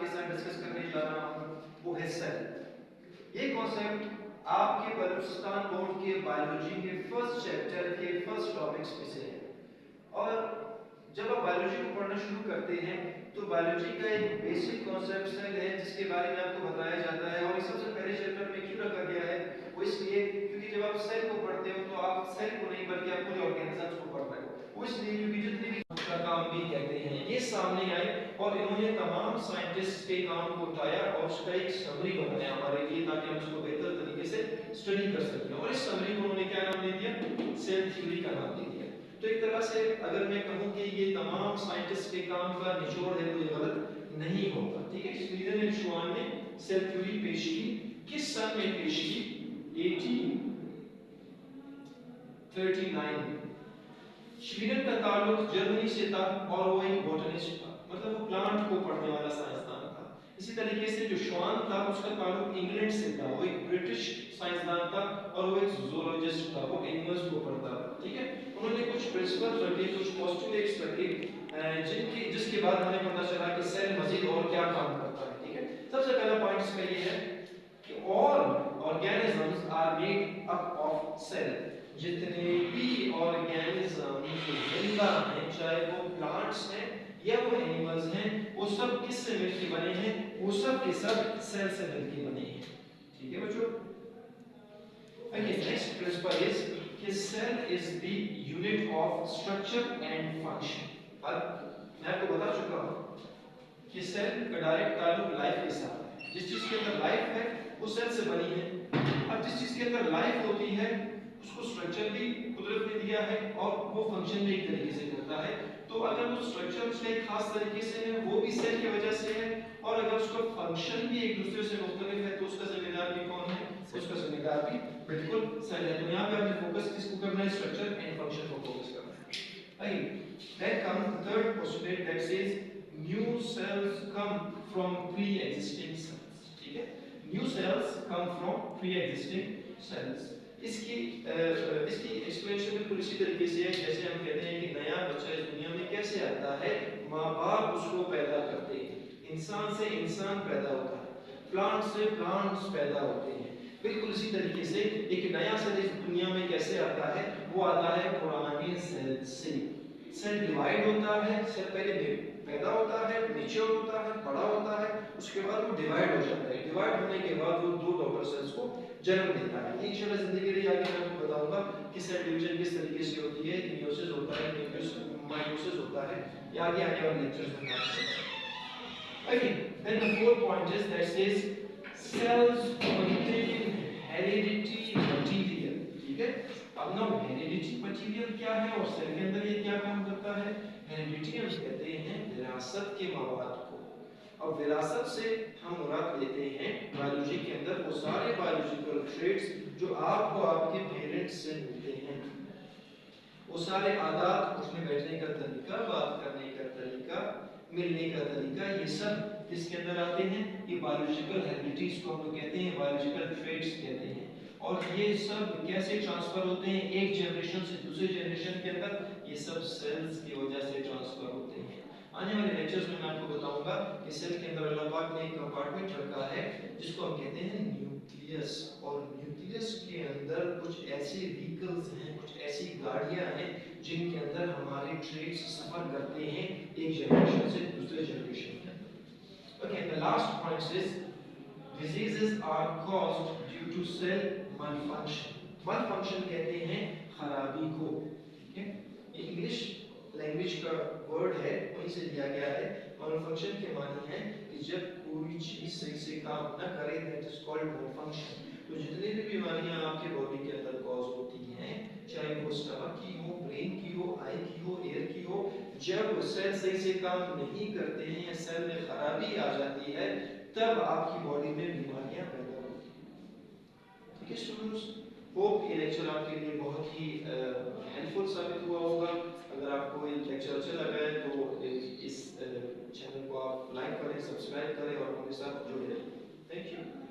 आपके साथ डिस्कस करने जा रहा हूँ वो है सेल। ये कॉन्सेप्ट आपके बलूचिस्तान बोर्ड के बायोलॉजी के फर्स्ट चैप्टर के फर्स्ट टॉपिक्स में से है। और जब आप बायोलॉजी को पढ़ना शुरू करते हैं तो बायोलॉजी का एक बेसिक कॉन्सेप्ट सेल है जिसके बारे में आपको बताया जाता है। और सबसे पहले चैप्टर में क्यों रखा गया है वो इसलिए क्योंकि जब आप सेल को पढ़ते हो तो आप सेल को नहीं बल्कि आप पूरे ऑर्गेनिजम्स को पढ़ रहे हो। वो इसलिए क्योंकि जितने भी का काम भी कहते हैं ये सामने आए और इन्होंने तमाम साइंटिस्ट के काम को उठाया और उसका एक समरी बनाया हमारे लिए ताकि हम उसको बेहतर तरीके से स्टडी कर सकें। और इस समरी को उन्होंने क्या नाम दे दिया? सेल थ्योरी का नाम दे दिया। तो एक तरह से अगर मैं कहूं कि ये तमाम साइंटिस्ट के काम का निचोड़ है तो ये गलत नहीं होगा। ठीक है, स्वीडन एंड शुआन ने सेल थ्योरी पेश की। किस सन में पेश की? 1839 में। स्वीडन का ताल्लुक जर्मनी से था और वो एक बॉटनिस्ट था, मतलब वो प्लांट को पढ़ने वाला साइंसदान था। इसी तरीके से जो श्वान था उसका ताल्लुक इंग्लैंड से था, वो एक ब्रिटिश साइंसदान था और वो एक ज़ूलॉजिस्ट था, वो एनिमल्स को पढ़ता था। ठीक है, उन्होंने कुछ प्रिंसिपल्स रखे, कुछ पोस्टुलेट्स रखे जिसके बाद हमें पता चला कि सेल मजीद और क्या काम करता है। ठीक है, सबसे पहला पॉइंट इसका ये है कि all organisms are made up of cell. जितने भी ऑर्गेनिज्म जिंदा हैं, चाहे वो प्लांट्स हैं या वो एनिमल्स हैं, वो सब किससे मिलकर बने हैं? वो सब के सब सेल से मिलकर बने हैं। ठीक है बच्चों, ओके, नेक्स्ट प्रिंसिपल इज कि cell is the unit of structure and function. अब मैं आपको बता चुका हूं कि सेल का डायरेक्ट ताल्लुक लाइफ के साथ है। जिस चीज के अंदर लाइफ है वो सेल से बनी है। अब जिस चीज के अंदर लाइफ होती है उसको स्ट्रक्चर भी कुदरत ने दिया है और वो फंक्शन भी एक तरीके से करता है। तो अगर वो स्ट्रक्चर उसका एक खास तरीके से है वो भी सेल की वजह से है, और अगर उसका फंक्शन भी एक दूसरे से मुख्तलिफ है तो उसका जिम्मेदार भी कौन है? उसका जिम्मेदार भी बिल्कुल सेल है। तो यहाँ पे आपने फोकस किसको करना है? स्ट्रक्चर एंड फंक्शन को फोकस करना है। Then comes the third postulate that says new cells come from pre-existing cells. ठीक है, new cells come from pre-existing cells. इसकी एक्सप्लेनेशन बिल्कुल इसी तरीके से है जैसे हम कहते हैं कि नया बच्चा इस दुनिया में कैसे आता है। माँ बाप उसको पैदा करते हैं, इंसान से इंसान पैदा होता है, प्लांट से प्लांट्स पैदा होते हैं। बिल्कुल इसी तरीके से एक नया सेल इस दुनिया में कैसे आता है? वो आता है पुराने सेल से। सेल डिवाइड होता है, सेल पहले पैदा होता है, मैच्योर होता है, बड़ा होता है, उसके बाद वो डिवाइड हो जाता है। डिवाइड होने के बाद वो दो डॉटर सेल्स को जन्म देता है। ये इंशाल्लाह जिंदगी रही आगे मैं आपको बताऊंगा कि सेल डिवीजन किस तरीके से होती है, मियोसिस होता है, माइटोसिस होता है, ये आगे आने वाले लेक्चर्स में आपको बताऊंगा। Okay, then the fourth point is that says cells contain heredity material. ठीक है, अब ना हेरिडिटी मटेरियल क्या है और सेल के अंदर ये क्या काम करता है? हेरिडिटी हम कहते हैं विरासत के मवाद को। अब विरासत से हम मुराद लेते हैं बायोलॉजी के अंदर वो सारे बायोलॉजिकल ट्रेट्स जो आपको आपके पेरेंट्स से मिलते हैं, वो सारे आदत, उठने बैठने का तरीका, बात करने का तरीका, मिलने का तरीका, ये सब इसके अंदर आते हैं। ये बायोलॉजिकल हेरिडिटीज को हम लोग कहते हैं, बायोलॉजिकल ट्रेट्स कहते हैं। और ये सब कैसे ट्रांसफर होते हैं एक जनरेशन से दूसरे जनरेशन के अंदर? ये सब सेल्स की वजह से ट्रांसफर होते हैं। आने वाले लेक्चर्स में मैं आपको बताऊंगा कि सेल के अंदर अल्लाह पाक ने एक कंपार्टमेंट रखा है जिसको हम कहते हैं न्यूक्लियस, और न्यूक्लियस के अंदर कुछ ऐसे व्हीकल्स हैं, कुछ ऐसी गाड़ियां हैं जिनके अंदर हमारे ट्रेड्स सफर करते हैं एक जनरेशन से दूसरे जनरेशन के अंदर। Okay, the last point is diseases are caused due to cell malfunction. malfunction कहते हैं खराबी को। ठीक है, ये इंग्लिश लैंग्वेज का वर्ड है, वहीं से लिया गया है। malfunction के मानी है कि जब कोई चीज सही से काम न करे, that is called malfunction। तो जितनी भी बीमारियां आपके बॉडी के अंदर कॉज होती हैं, चाहे वो स्टमक की हो, ब्रेन की हो, आई की हो, एयर की हो, जब सेल सही से काम नहीं करते हैं या सेल में खराबी आ जाती है तब आपकी बॉडी में बीमारियां पैदा होती हैं। ठीक है स्टूडेंट्स, होप ये लेक्चर आपके लिए बहुत ही हेल्पफुल साबित हुआ होगा। अगर आपको ये लेक्चर अच्छा लगा है तो इस चैनल को आप लाइक करें, सब्सक्राइब करें और हमारे साथ जुड़े रहें। Thank you.